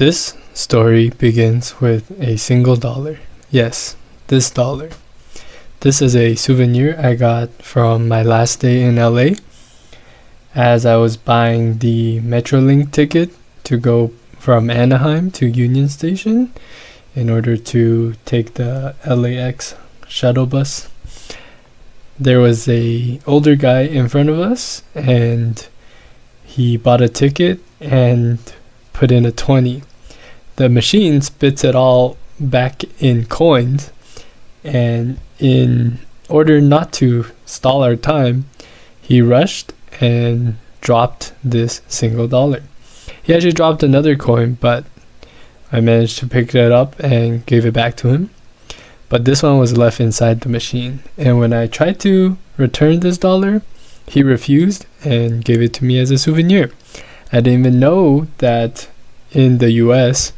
This story begins with a single dollar. Yes, this dollar. This is a souvenir I got from my last day in LA as I was buying the Metrolink ticket to go from Anaheim to Union Station in order to take the LAX shuttle bus. There was a older guy in front of us and he bought a ticket and put in a 20. The machine spits it all back in coins, and in order not to stall our time, he rushed and dropped this single dollar. He actually dropped another coin, but I managed to pick it up and gave it back to him. But this one was left inside the machine, and when I tried to return this dollar, he refused and gave it to me as a souvenir. I didn't even know that in the US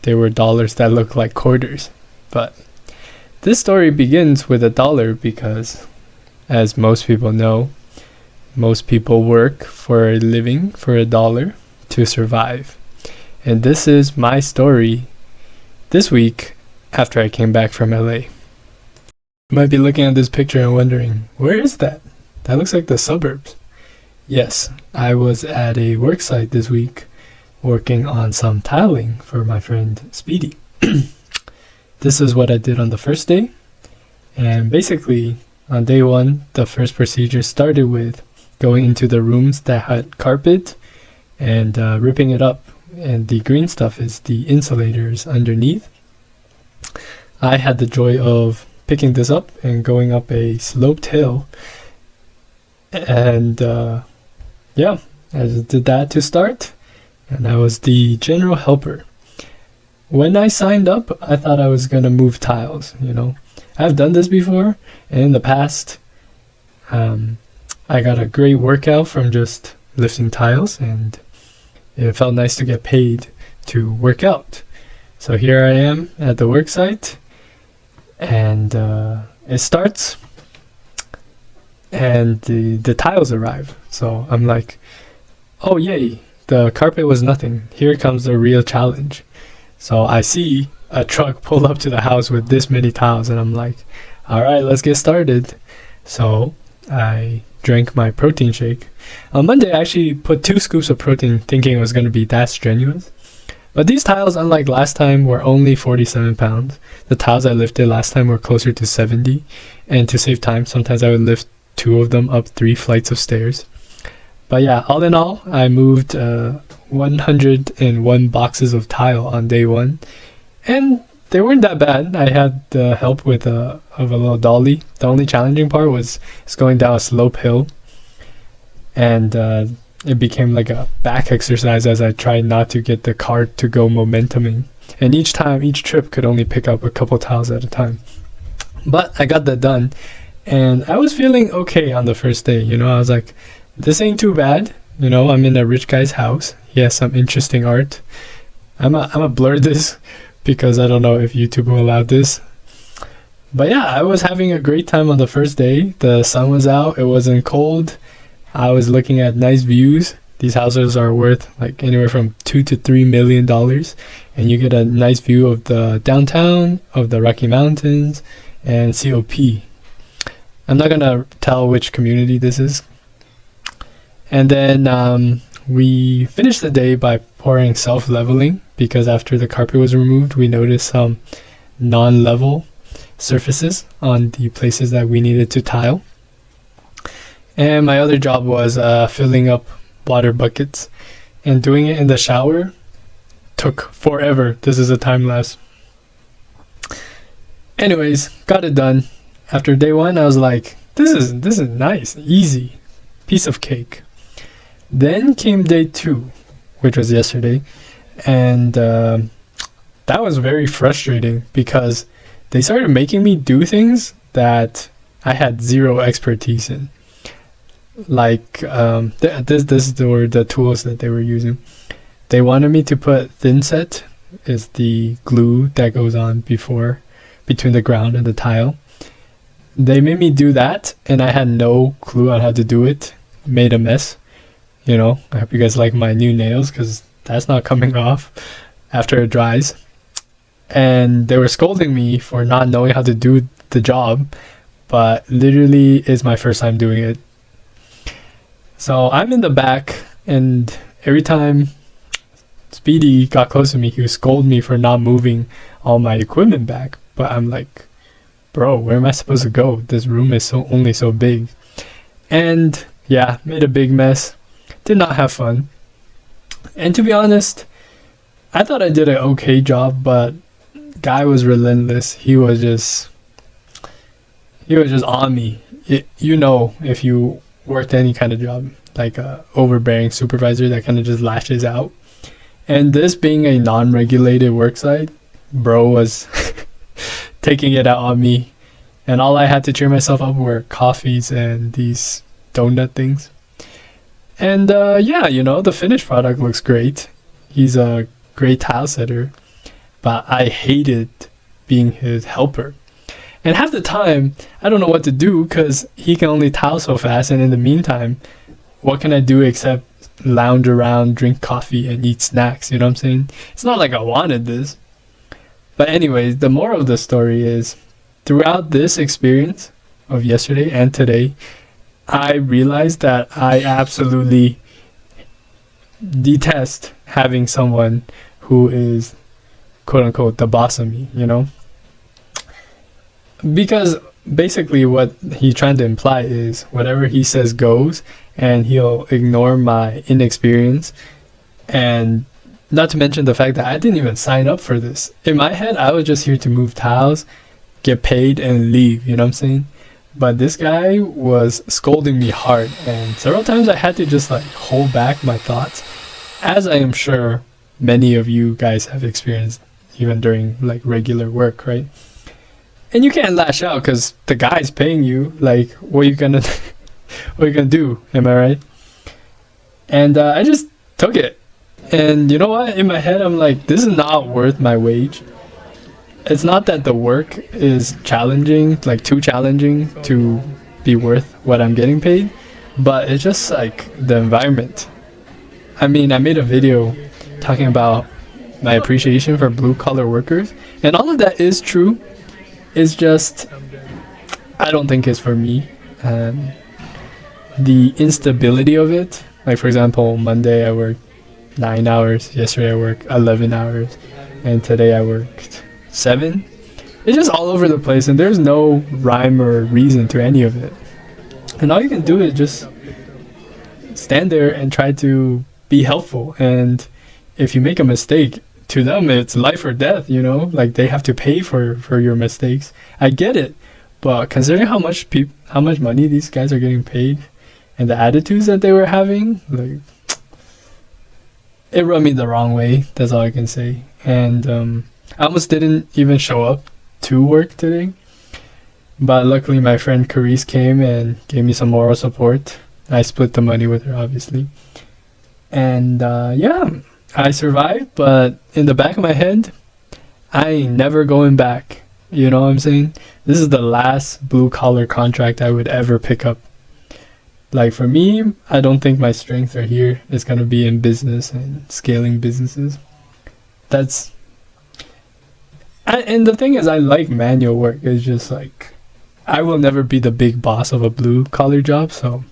there were dollars that looked like quarters. But this story begins with a dollar because, as most people know, most people work for a living for a dollar to survive. And this is my story this week after I came back from LA. You might be looking at this picture and wondering, where is that? That looks like the suburbs. Yes, I was at a work site this week working on some tiling for my friend Speedy. This is what I did on the first day. And basically, on day one, the first procedure started with going into the rooms that had carpet and ripping it up. And the green stuff is the insulators underneath. I had the joy of picking this up and going up a sloped hill. And yeah, I just did that to start. And I was the general helper. When I signed up, I thought I was going to move tiles, you know. I've done this before, and in the past, I got a great workout from just lifting tiles, and it felt nice to get paid to work out. So here I am at the work site, and it starts, and the tiles arrive. So I'm like, oh yay, the carpet was nothing. Here comes the real challenge. So I see a truck pull up to the house with this many tiles, and I'm like, all right, let's get started. So I drank my protein shake. On Monday, I actually put 2 scoops of protein thinking it was going to be that strenuous. But these tiles, unlike last time, were only 47 pounds. The tiles I lifted last time were closer to 70. And to save time, sometimes I would lift 2 of them up 3 flights of stairs. But yeah, all in all, I moved 101 boxes of tile on day one. And they weren't that bad. I had the help of a little dolly. The only challenging part was going down a slope hill. And it became like a back exercise as I tried not to get the cart to go momentuming. And each trip could only pick up a couple tiles at a time. But I got that done. And I was feeling okay on the first day. You know, I was like, this ain't too bad. You know, I'm in a rich guy's house. He has some interesting art. I'm a blur this because I don't know if YouTube will allow this. But yeah, I was having a great time on the first day. The sun was out. It wasn't cold. I was looking at nice views. These houses are worth like anywhere from $2 to $3 million. And you get a nice view of the downtown, of the Rocky Mountains, and COP. I'm not going to tell which community this is. And then we finished the day by pouring self-leveling because after the carpet was removed, we noticed some non-level surfaces on the places that we needed to tile. And my other job was filling up water buckets, and doing it in the shower took forever. This is a time lapse. Anyways, got it done. After day one, I was like, this is nice, easy, piece of cake. Then came day 2, which was yesterday, and that was very frustrating because they started making me do things that I had zero expertise in. Like, this were the tools that they were using. They wanted me to put thinset, is the glue that goes on between the ground and the tile. They made me do that, and I had no clue on how to do it. Made a mess. You know, I hope you guys like my new nails because that's not coming off. after it dries. And they were scolding me for not knowing how to do the job, but literally it's my first time doing it. So I'm in the back, and every time Speedy got close to me, he would scold me for not moving all my equipment back. But I'm like, bro, where am I supposed to go? This room is only so big. And yeah, made a big mess. Did not have fun. And to be honest, I thought I did an okay job, but guy was relentless. He was just on me. You know, if you worked any kind of job, like a overbearing supervisor that kind of just lashes out. And this being a non-regulated work site, bro was taking it out on me. And all I had to cheer myself up were coffees and these donut things. And yeah, you know, the finished product looks great. He's a great tile setter, but I hated being his helper. And half the time, I don't know what to do because he can only tile so fast. And in the meantime, what can I do except lounge around, drink coffee, and eat snacks? You know what I'm saying? It's not like I wanted this. But anyways, the moral of the story is, throughout this experience of yesterday and today, I realized that I absolutely detest having someone who is quote unquote the boss of me, you know? Because basically what he's trying to imply is whatever he says goes, and he'll ignore my inexperience, and not to mention the fact that I didn't even sign up for this. In my head, I was just here to move tiles, get paid, and leave, you know what I'm saying? But this guy was scolding me hard, and several times I had to just like hold back my thoughts, as I am sure many of you guys have experienced even during like regular work, right? And you can't lash out because the guy's paying you. Like, what are you gonna what are you gonna do? Am I right? And I just took it. And you know what? In my head, I'm like, this is not worth my wage. It's not that the work is challenging, like too challenging to be worth what I'm getting paid, but it's just like the environment. I mean, I made a video talking about my appreciation for blue collar workers, and all of that is true. It's just, I don't think it's for me. The instability of it, like for example, Monday I worked 9 hours, yesterday I worked 11 hours, and today I worked 7. It's just all over the place, and there's no rhyme or reason to any of it. And all you can do is just stand there and try to be helpful. And if you make a mistake, to them it's life or death, you know, like they have to pay for your mistakes. I get it, but considering how much money these guys are getting paid and the attitudes that they were having, like, it rubbed me the wrong way. That's all I can say. And I almost didn't even show up to work today, but luckily my friend Karis came and gave me some moral support. I split the money with her, obviously. And yeah, I survived, but in the back of my head, I ain't never going back. You know what I'm saying? This is the last blue collar contract I would ever pick up. Like for me, I don't think my strengths are here. It's gonna be in business and scaling businesses. And the thing is, I like manual work. It's just like, I will never be the big boss of a blue collar job. So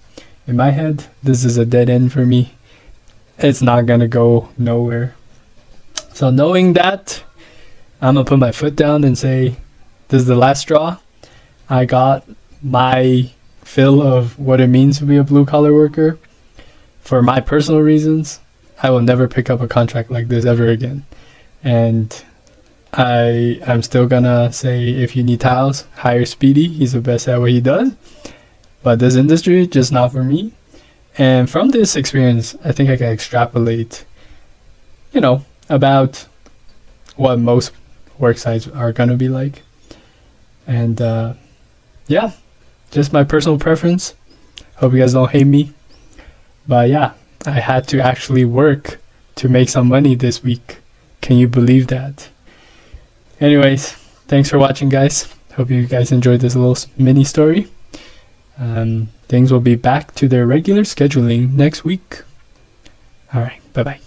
in my head, this is a dead end for me. It's not gonna go nowhere. So knowing that, I'm gonna put my foot down and say, this is the last straw. I got my fill of what it means to be a blue collar worker. For my personal reasons, I will never pick up a contract like this ever again. And I'm still gonna say, if you need tiles, hire Speedy. He's the best at what he does. But this industry, just not for me. And from this experience, I think I can extrapolate, you know, about what most work sites are going to be like. And yeah, just my personal preference. Hope you guys don't hate me. But yeah, I had to actually work to make some money this week. Can you believe that? Anyways, thanks for watching, guys. Hope you guys enjoyed this little mini story. Things will be back to their regular scheduling next week. All right, bye-bye.